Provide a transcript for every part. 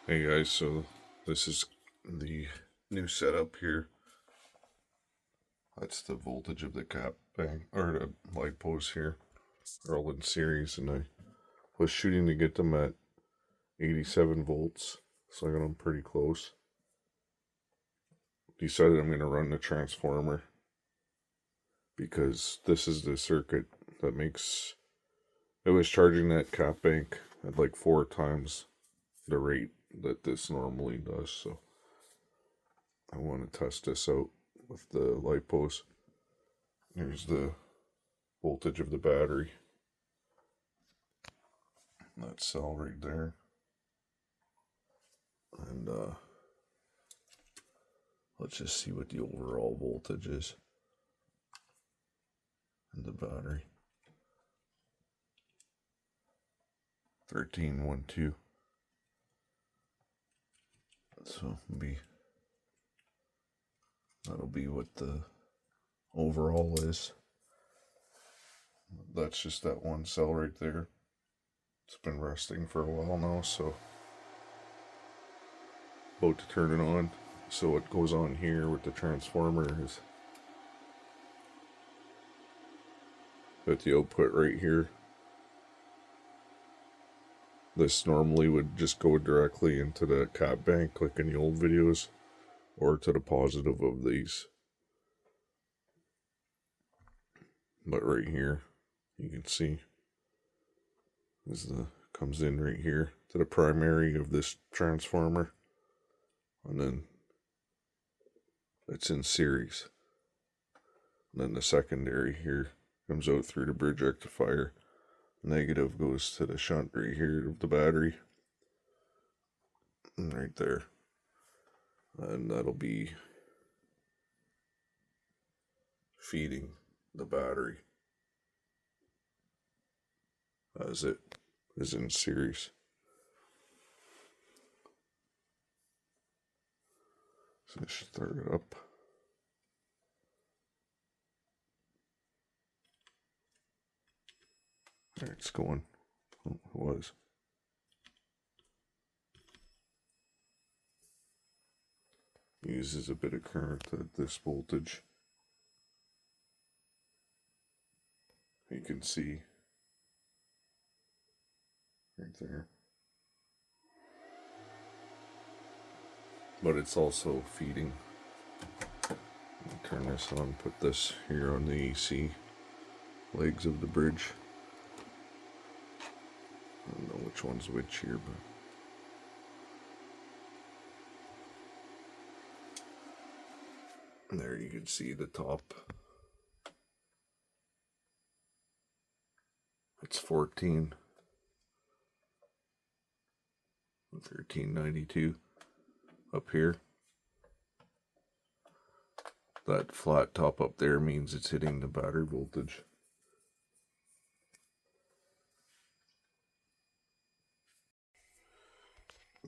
Hey guys, so this is the new setup here. That's the voltage of the cap bank, or the LIPOs here. They're all in series, and I was shooting to get them at 87 volts, so I got them pretty close. Decided I'm going to run the transformer, because this is the circuit that makes... It was charging that cap bank at like 4 times the rate that this normally does, so I want to test this out with the LIPOs. Here's the voltage of the battery. That cell right there. And let's just see what the overall voltage is in the battery. 1312. So that'll be what the overall is. That's just that one cell right there. It's been resting for a while now, so about to turn it on. So what goes on here with the transformer is at the output right here. This normally would just go directly into the cap bank like in the old videos, or to the positive of these. But right here, you can see, comes in right here to the primary of this transformer, and then it's in series. And then the secondary here comes out through the bridge rectifier. Negative goes to the shunt right here of the battery, and right there, and that'll be feeding the battery as it is in series. So I should start it up. There it's going. Oh, it was. Uses a bit of current at this voltage. You can see right there. But it's also feeding. Turn this on, put this here on the AC legs of the bridge. I don't know which one's which here, but there you can see the top. It's 1392 up here. That flat top up there means it's hitting the battery voltage.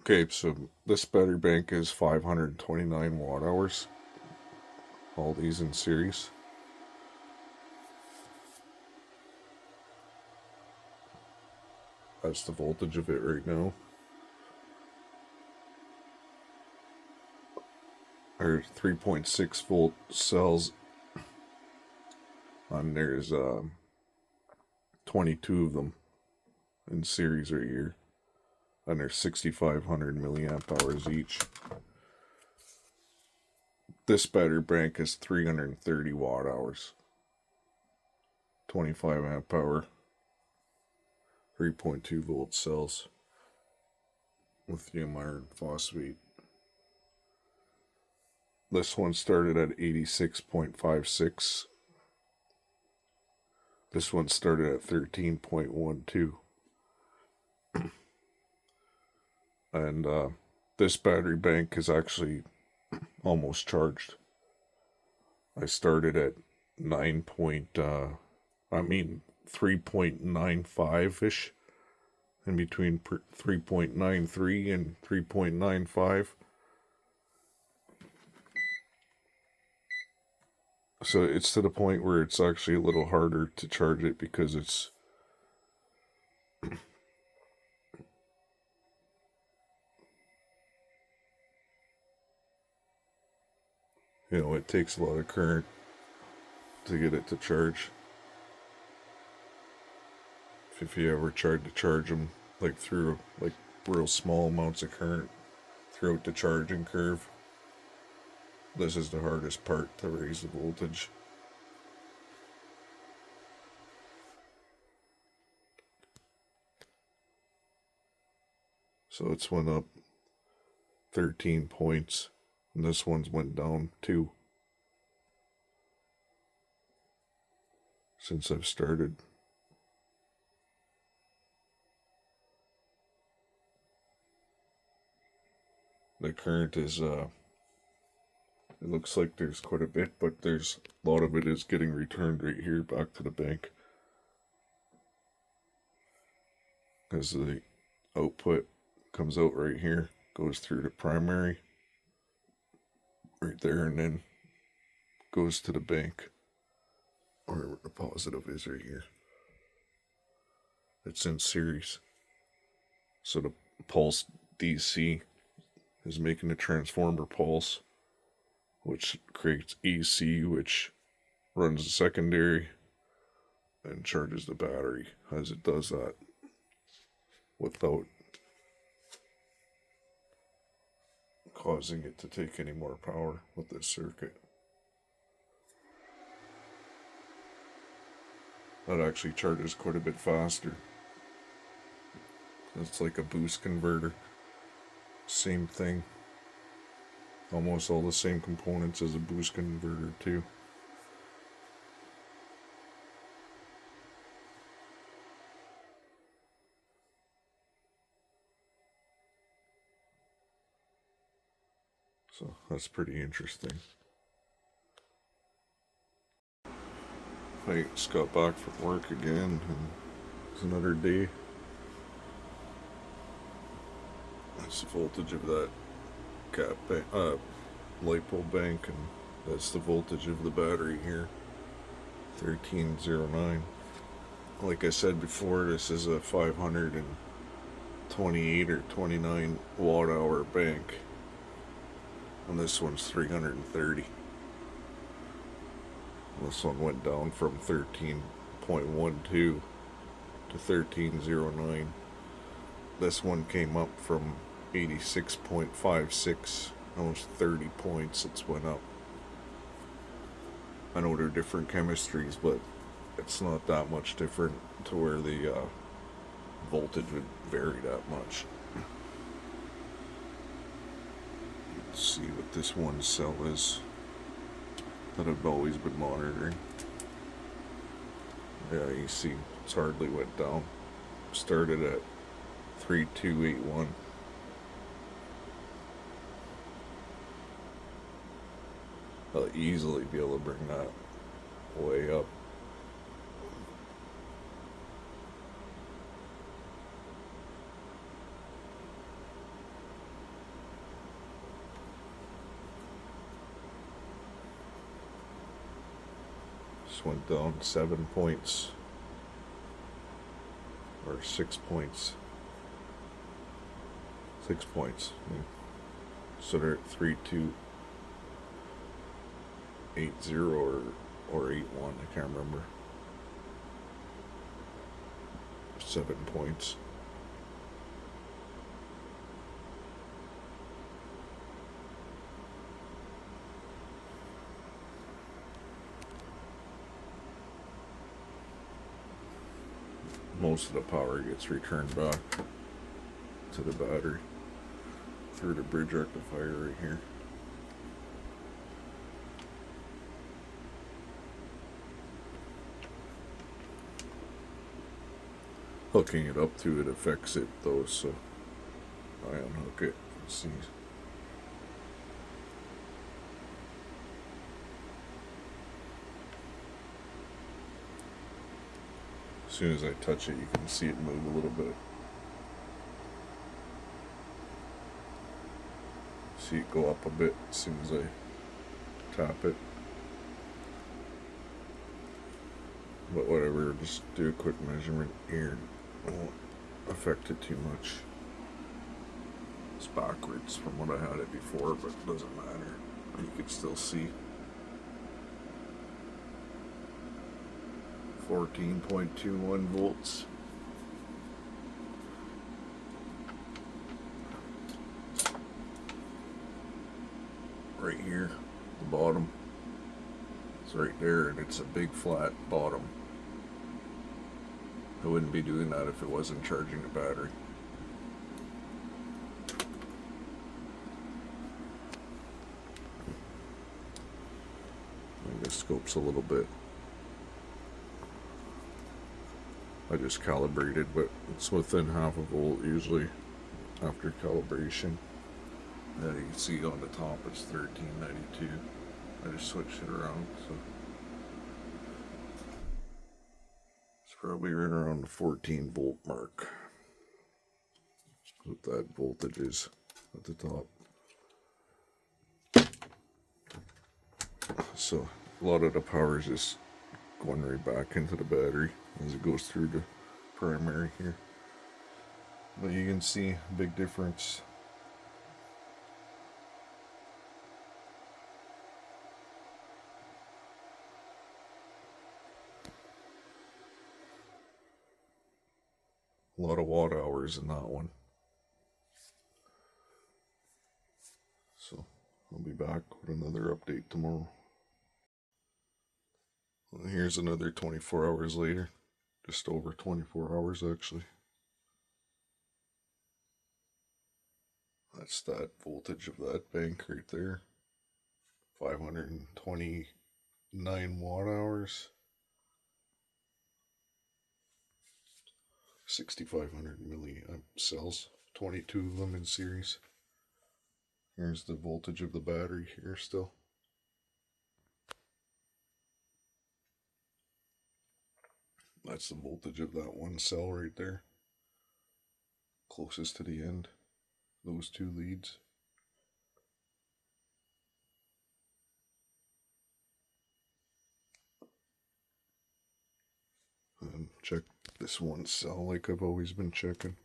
Okay, so this battery bank is 529 watt hours. All these in series. That's the voltage of it right now. Our 3.6 volt cells, and there's 22 of them in series right here, and they're 6,500 milliamp hours each. This battery bank is 330 watt hours, 25 amp hour, 3.2 volt cells, lithium iron phosphate. This one started at 86.56. This one started at 13.12. And this battery bank is actually almost charged. I started at 3.95-ish, in between 3.93 and 3.95. So it's to the point where it's actually a little harder to charge it, because it's You know, it takes a lot of current to get it to charge. If you ever tried to charge them like through like real small amounts of current throughout the charging curve, this is the hardest part to raise the voltage. So it's went up 13 points, and this one's went down 2 since I've started. The current is, it looks like there's quite a bit, but there's a lot of it is getting returned right here back to the bank. Because the output comes out right here, goes through the primary right there, and then goes to the bank, or the positive is right here. It's in series. So the pulse DC is making the transformer pulse, which creates EC, which runs the secondary and charges the battery as it does that without causing it to take any more power with this circuit. That actually charges quite a bit faster. It's like a boost converter. Same thing. Almost all the same components as a boost converter too. So that's pretty interesting. I just got back from work again, and it's another day. That's the voltage of that LIPO bank, and that's the voltage of the battery here, 1309. Like I said before, this is a 528 or 29 watt hour bank, and this one's 330. This one went down from 13.12 to 1309. This one came up from 86.56, almost 30 points it's went up. I know they're different chemistries, but it's not that much different to where the voltage would vary that much. Let's see what this one cell is that I've always been monitoring. Yeah, you see it's hardly went down. Started at 3281. I'll easily be able to bring that way up. Just went down 7 points, or 6 points. 6 points. Yeah. So they're at 3280 or 81, I can't remember. 7 points. Most of the power gets returned back to the battery through the bridge rectifier right here. Hooking it up to it affects it though, so I unhook it. Let's see. As soon as I touch it, you can see it move a little bit. See it go up a bit as soon as I tap it. But whatever, just do a quick measurement here. It won't affect it too much. It's backwards from what I had it before, but it doesn't matter. You can still see. 14.21 volts. Right here, the bottom. It's right there, and it's a big flat bottom. I wouldn't be doing that if it wasn't charging the battery. The scope's a little bit. I just calibrated, but it's within half a volt usually after calibration. You can see on the top it's 1392. I just switched it around, so it's probably right around the 14 volt mark. What that voltage is at the top. So a lot of the power is just going right back into the battery as it goes through the primary here. But you can see a big difference. A lot of watt hours in that one. So I'll be back with another update tomorrow. Well, here's another 24 hours later. Just over 24 hours actually. That's that voltage of that bank right there. 529 watt hours. 6,500 milliamp cells. 22 of them in series. Here's the voltage of the battery here still. That's the voltage of that one cell right there. Closest to the end. Those two leads. And check this one cell like I've always been checking.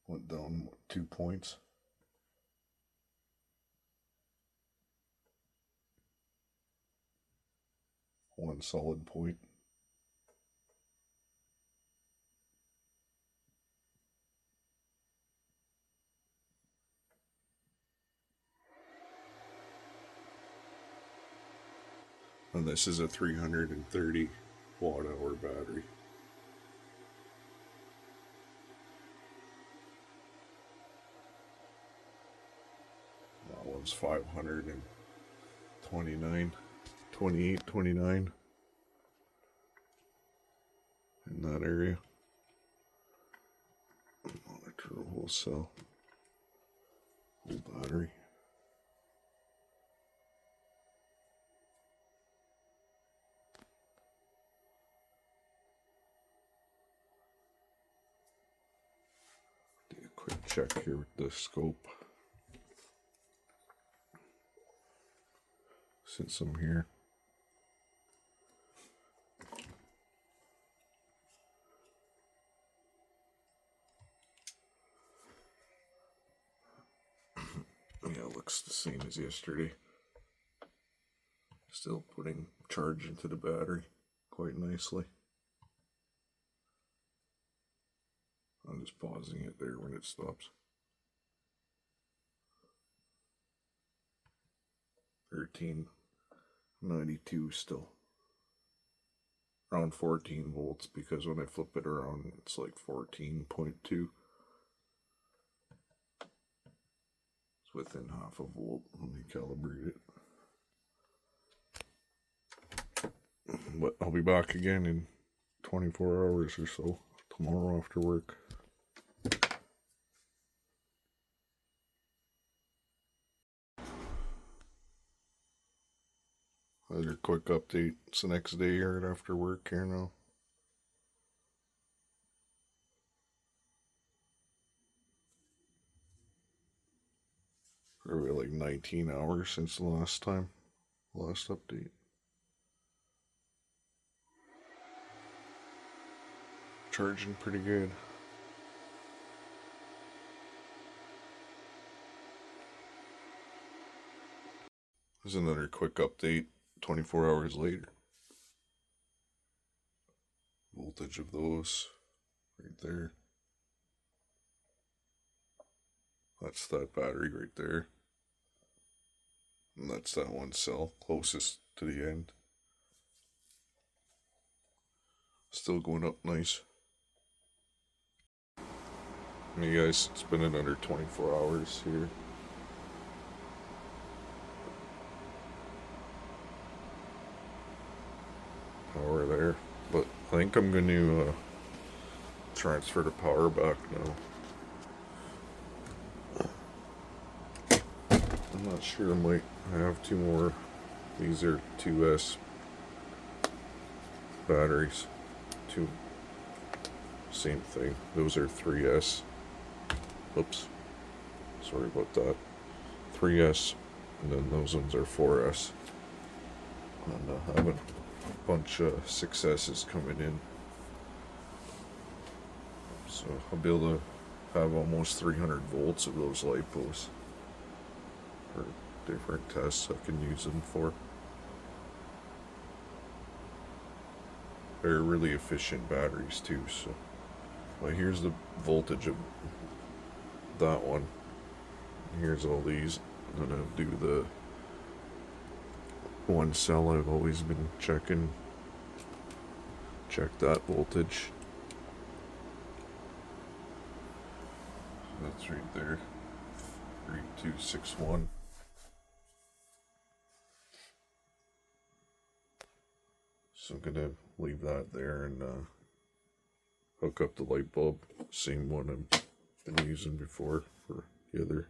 Went down 2 points. One solid point. And this is a 330 watt hour battery. That one's 529, 28, 29 in that area. Monitor the whole cell, whole battery. Do a quick check here with the scope. Since I'm here. Yeah, it looks the same as yesterday. Still putting charge into the battery quite nicely. I'm just pausing it there when it stops. 1392 still. Around 14 volts because when I flip it around it's like 14.2. It's within half a volt. Let me calibrate it. But I'll be back again in 24 hours or so tomorrow after work. Another quick update. It's the next day right after work here now. Probably like 19 hours since the last update. Charging pretty good. There's another quick update 24 hours later. Voltage of those right there. That's that battery right there. And that's that one cell closest to the end. Still going up nice. Hey guys, it's been another 24 hours here. Power there. But I think I'm going to transfer the power back now. I'm not sure, I have two more. These are 2S batteries. Two. Same thing. Those are 3S. Oops. Sorry about that. 3S. And then those ones are 4S. And I have a bunch of 6S's coming in. So I'll be able to have almost 300 volts of those LIPOs. For different tests I can use them for. They're really efficient batteries too, so. Well, here's the voltage of that one. Here's all these. I'm gonna do the one cell I've always been checking. Check that voltage. That's right there. 3261. So I'm gonna leave that there and hook up the light bulb. Same one I've been using before for the other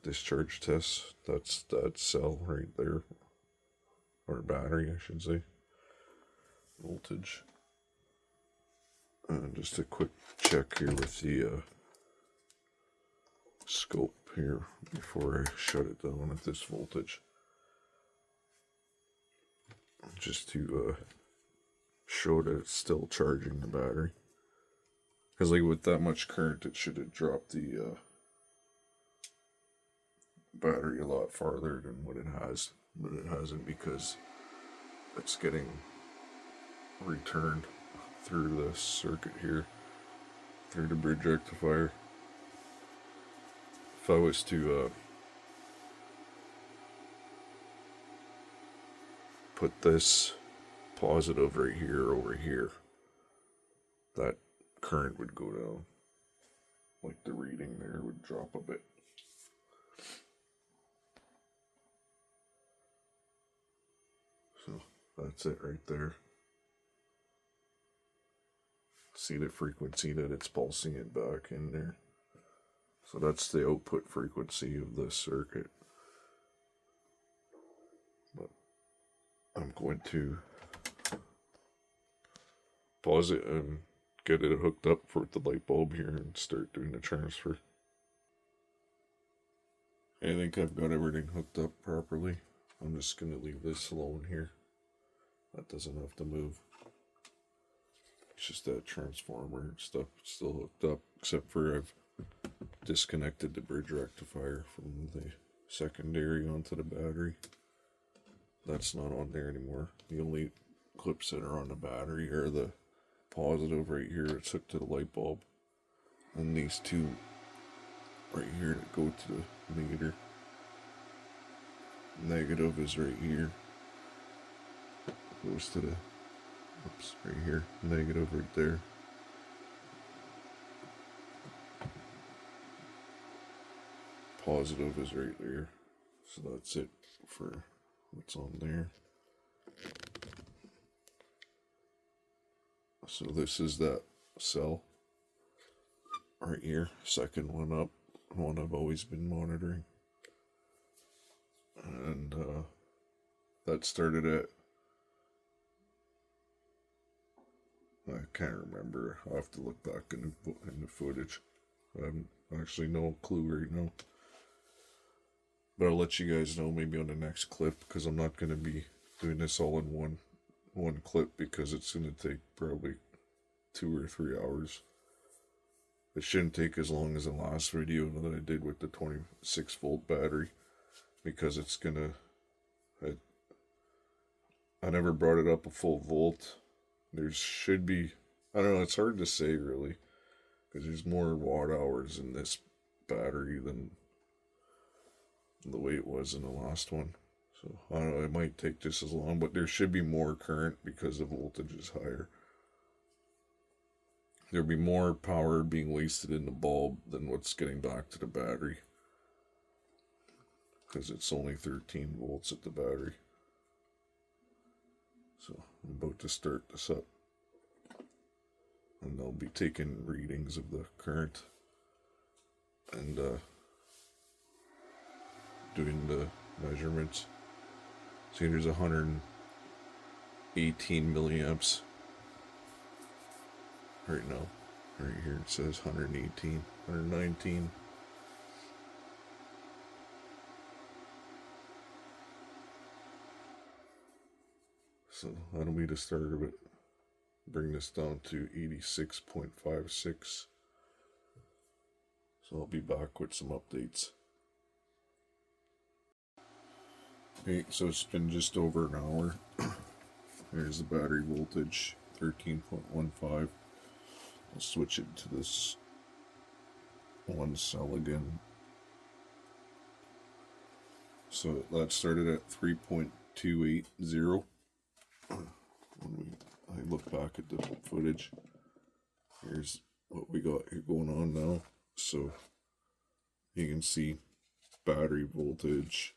discharge tests. That's that cell right there. Or battery, I should say. Voltage. And just a quick check here with the scope here before I shut it down at this voltage. Just to show that it's still charging the battery. Because like with that much current, it should have dropped the battery a lot farther than what it has. But it hasn't because it's getting returned through the circuit here, through the bridge rectifier. If I was to put this positive right here over here, that current would go down. Like the reading there would drop a bit. So that's it right there. See the frequency that it's pulsing it back in there. So that's the output frequency of the circuit. But I'm going to pause it and get it hooked up for the light bulb here and start doing the transfer. I think I've got everything hooked up properly. I'm just going to leave this alone here. That doesn't have to move. It's just that transformer and stuff still hooked up, except for I've disconnected the bridge rectifier from the secondary onto the battery. That's not on there anymore. The only clips that are on the battery are the positive right here. It's hooked to the light bulb. And these two right here that go to the meter. Negative is right here. Goes to the, oops, right here. Negative right there. Positive is right there. So that's it for what's on there. So this is that cell right here. Second one up. One I've always been monitoring. And that started at, I can't remember. I'll have to look back in the footage. I have actually no clue right now. But I'll let you guys know maybe on the next clip, because I'm not going to be doing this all in one clip, because it's going to take probably 2 or 3 hours. It shouldn't take as long as the last video that I did with the 26 volt battery. because it's gonna, I never brought it up a full volt. There should be, I don't know, it's hard to say really, because there's more watt hours in this battery than the way it was in the last one. So I don't know, it might take just as long, but there should be more current because the voltage is higher. There'll be more power being wasted in the bulb than what's getting back to the battery, because it's only 13 volts at the battery. So I'm about to start this up, and they'll be taking readings of the current and doing the measurements. See, there's 118 milliamps right now. Right here it says 118, 119. So that'll be the start of it. Bring this down to 86.56. So I'll be back with some updates. Okay, so it's been just over an hour. There's the battery voltage, 13.15. I'll switch it to this one cell again. So that started at 3.280. When I look back at the footage, here's what we got here going on now. So you can see battery voltage,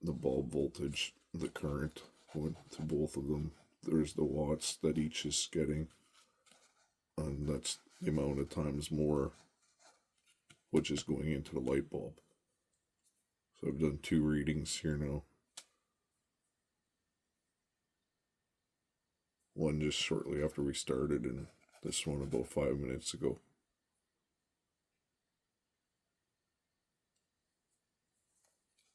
the bulb voltage, the current went to both of them. There's the watts that each is getting, and that's the amount of times more which is going into the light bulb. So I've done 2 readings here now. One just shortly after we started, and this one about 5 minutes ago.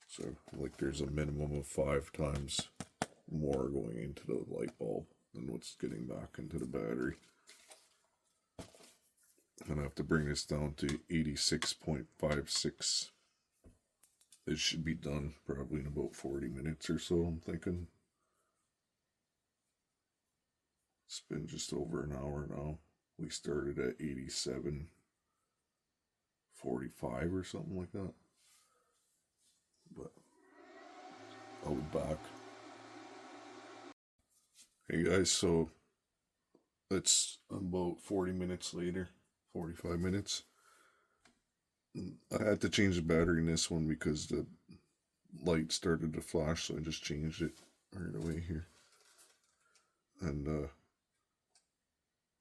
So, like, there's a minimum of 5 times more going into the light bulb than what's getting back into the battery. And I have to bring this down to 86.56. This should be done probably in about 40 minutes or so, I'm thinking. It's been just over an hour now. We started at 87.45 or something like that. But I'll be back. Hey guys, so it's about 40 minutes later, 45 minutes. I had to change the battery in this one because the light started to flash, so I just changed it right away here. And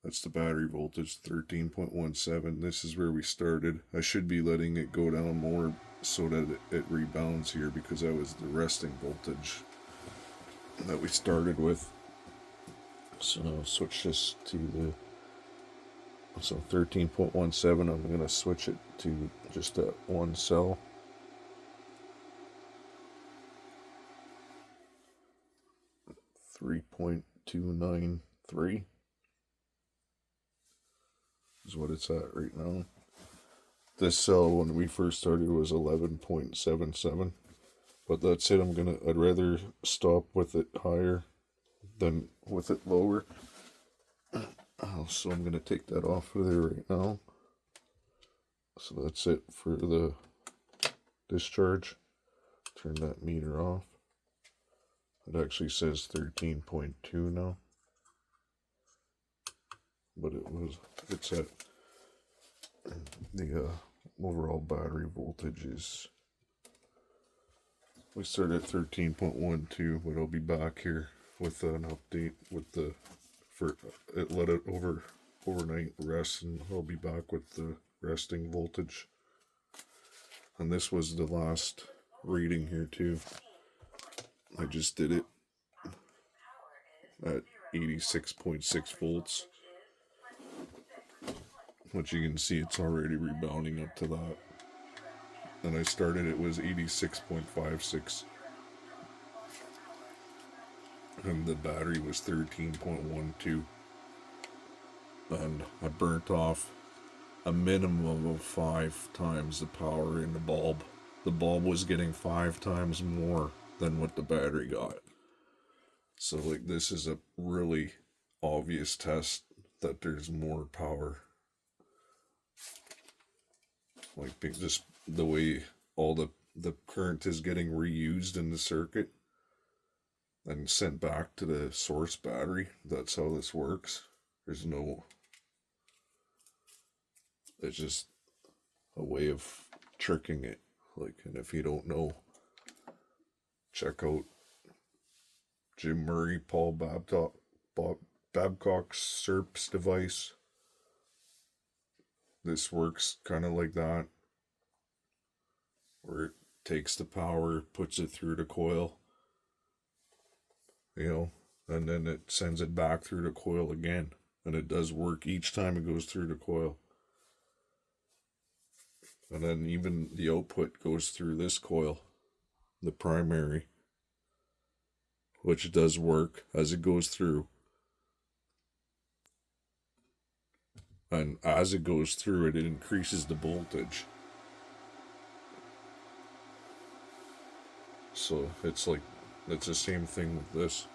that's the battery voltage, 13.17. This is where we started. I should be letting it go down more so that it rebounds here, because that was the resting voltage that we started with. So I'll switch this to the 13.17. I'm going to switch it to just that one cell. .293 is what it's at right now. This cell, when we first started, was 11.77, but that's it. I'd rather stop with it higher than with it lower. So I'm gonna take that off of there right now. So that's it for the discharge. Turn that meter off. It actually says 13.2 now, but it's at the overall battery voltage is, we started at 13.12, but I'll be back here with an update with let it overnight rest, and I'll be back with the resting voltage. And this was the last reading here too. I just did it at 86.6 volts, which you can see it's already rebounding up to that. And I started, it was 86.56. And the battery was 13.12. And I burnt off a minimum of 5 times the power in the bulb the bulb was getting 5 times more than what the battery got. So like this is a really obvious test that there's more power. Like just the way all the current is getting reused in the circuit and sent back to the source battery. That's how this works. There's no, it's just a way of tricking it. Like, and if you don't know, check out Jim Murray, Paul Babcock's SERPS device. This works kind of like that, where it takes the power, puts it through the coil, and then it sends it back through the coil again. And it does work each time it goes through the coil. And then even the output goes through this coil, the primary, which does work as it goes through. And as it goes through it increases the voltage. So it's the same thing with this.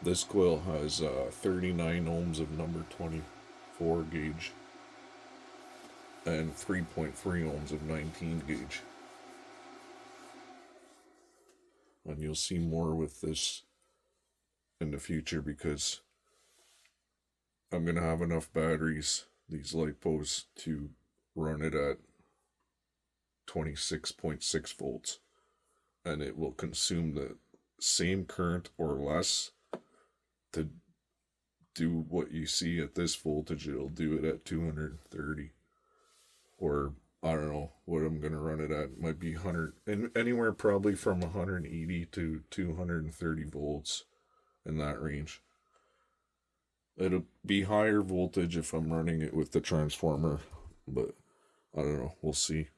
This coil has 39 ohms of number 24 gauge and 3.3 ohms of 19 gauge. And you'll see more with this in the future because I'm going to have enough batteries, these LIPOs, to run it at 26.6 volts. And it will consume the same current or less to do what you see at this voltage. It'll do it at 230. Or, I don't know what I'm going to run it at. It might be 100, and anywhere probably from 180 to 230 volts in that range. It'll be higher voltage if I'm running it with the transformer, but I don't know. We'll see.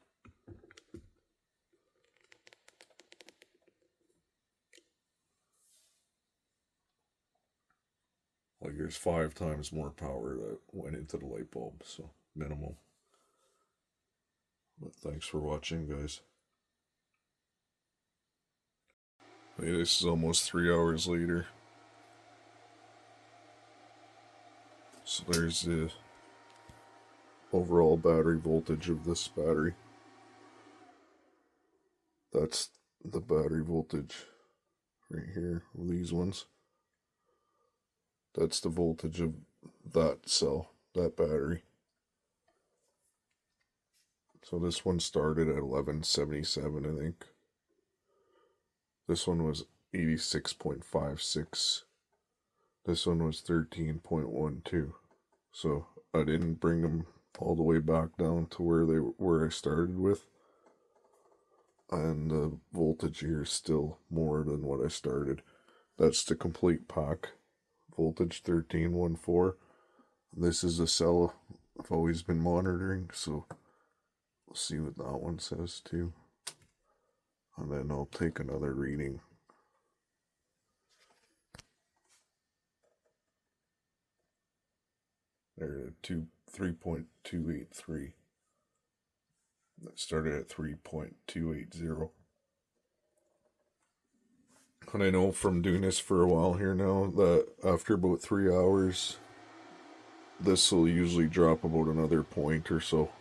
Like there's 5 times more power that went into the light bulb, so minimal. But thanks for watching, guys. Hey, this is almost 3 hours later. So there's the overall battery voltage of this battery. That's the battery voltage right here, these ones. That's the voltage of that cell, that battery. So this one started at 1177, I think. This one was 86.56. This one was 13.12. So I didn't bring them all the way back down to where I started with. And the voltage here is still more than what I started. That's the complete pack. Voltage 1314. This is a cell I've always been monitoring, so we'll see what that one says too. And then I'll take another reading. There, 3.283. That started at 3.280. And I know from doing this for a while here now that after about 3 hours, this will usually drop about another point or so.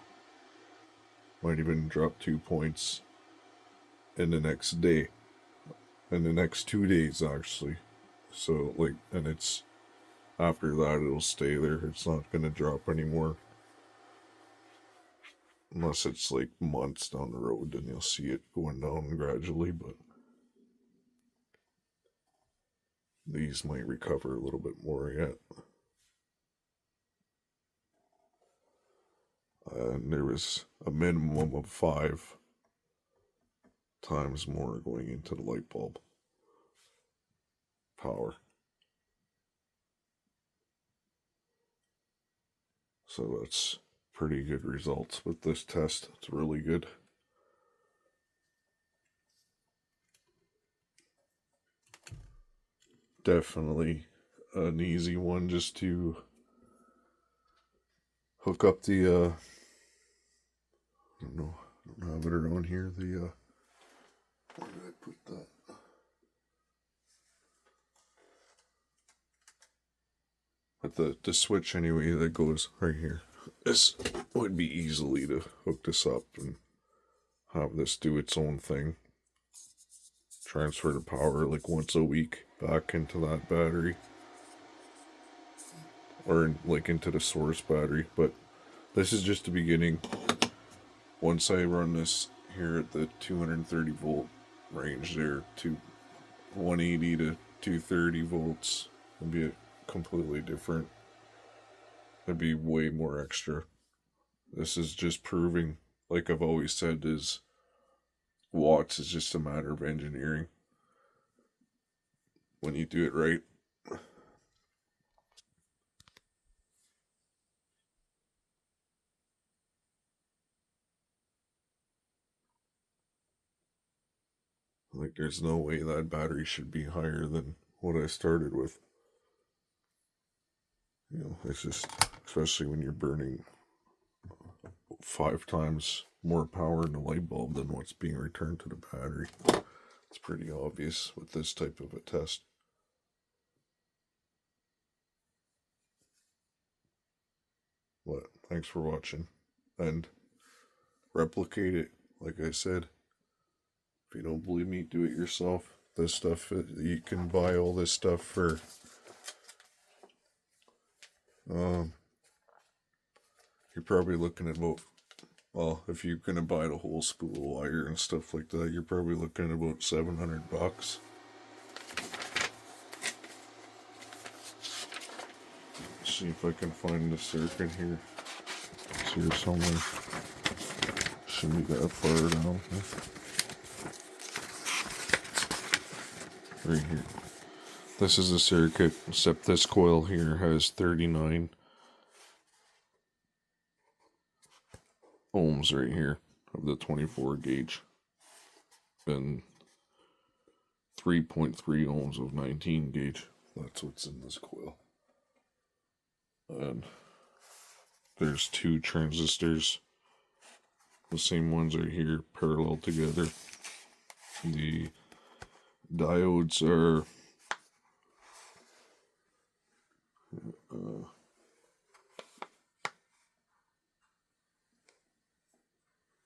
Might even drop 2 points in the next day. In the next 2 days, actually. So, and it's after that, it'll stay there. It's not going to drop anymore. Unless it's months down the road, then you'll see it going down gradually, but these might recover a little bit more yet. And there was a minimum of 5 times more going into the light bulb power. So that's pretty good results with this test. It's really good. Definitely an easy one just to hook up the I don't have it around here. Where did I put that? But the switch anyway that goes right here. This would be easily to hook this up and have this do its own thing. Transfer the power like once a week back into that battery. Or like into the source battery. But this is just the beginning. Once I run this here at the 230 volt range there to 180 to 230 volts, it'll be completely different. It'd be way more extra. This is just proving, like I've always said, is watts is just a matter of engineering. When you do it right. Like there's no way that battery should be higher than what I started with. You know, it's just, especially when you're burning 5 times more power in the light bulb than what's being returned to the battery. It's pretty obvious with this type of a test. But thanks for watching, and replicate it. Like I said, if you don't believe me, do it yourself. This stuff, you can buy all this stuff for you're probably looking at about, well, if you're gonna buy the whole spool of wire and stuff like that, you're probably looking at about $700. Let's see if I can find the circuit here. It's here somewhere. Shouldn't be that far down. Right here. This is the circuit, except this coil here has 39 ohms right here of the 24 gauge and 3.3 ohms of 19 gauge. That's what's in this coil. And there's 2 transistors, the same ones are here parallel together. The diodes are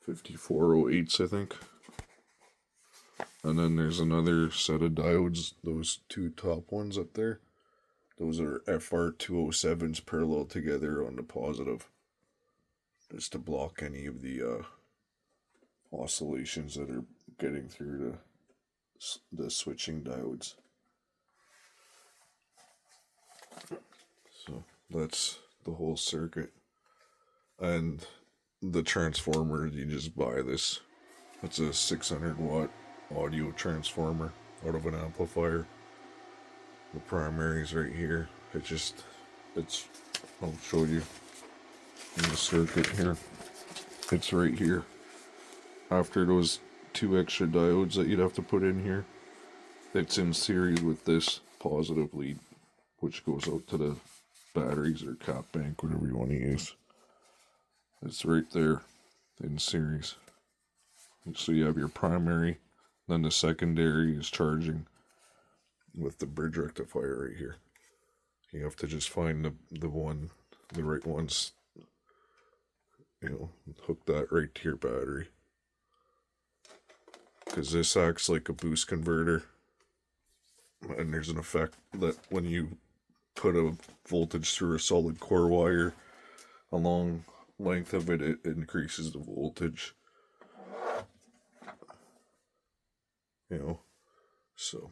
5408s, I think. And then there's another set of diodes, those 2 top ones up there. Those are FR207s parallel together on the positive, just to block any of the oscillations that are getting through the switching diodes. So that's the whole circuit. And the transformer, you just buy this. It's a 600 watt audio transformer out of an amplifier. The primary's right here. I'll show you in the circuit here. It's right here. After those 2 extra diodes that you'd have to put in here, it's in series with this positive lead, which goes out to the batteries or cap bank, whatever you want to use. It's right there in series. So you have your primary, then the secondary is charging with the bridge rectifier right here. You have to just find the right ones, hook that right to your battery. Because this acts like a boost converter, and there's an effect that when you put a voltage through a solid core wire, a long length of it increases the voltage. So,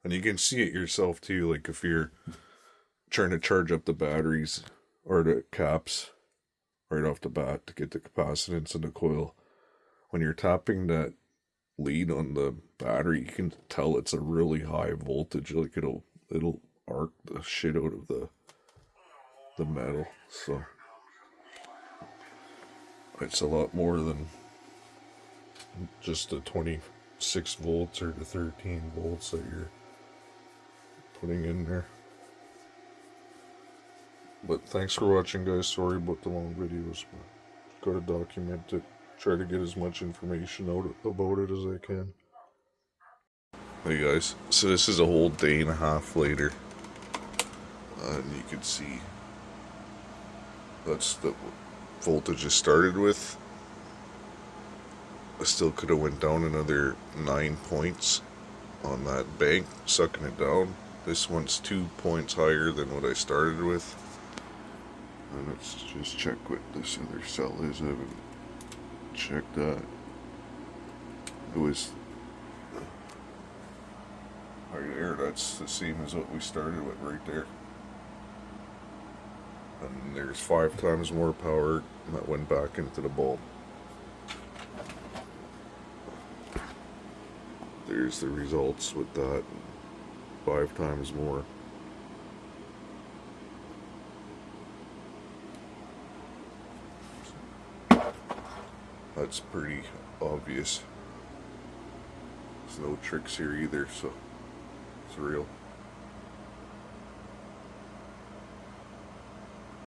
and you can see it yourself too, like if you're trying to charge up the batteries or the caps right off the bat to get the capacitance in the coil. When you're tapping that lead on the battery, you can tell it's a really high voltage. Like it'll arc the shit out of the metal. So it's a lot more than just the 26 volts or the 13 volts that you're putting in there. But thanks for watching, guys. Sorry about the long videos, but gotta document it. try to get as much information out about it as I can. Hey guys, so this is a whole day and a half later, and you can see that's the voltage I started with. I still could have went down another 9 points on that bank, sucking it down. This one's 2 points higher than what I started with. And let's just check what this other cell is. I haven't checked that. It was right there. That's the same as what we started with right there. And there's 5 times more power that went back into the bulb. There's the results with that. 5 times more. That's pretty obvious. There's no tricks here either, so it's real.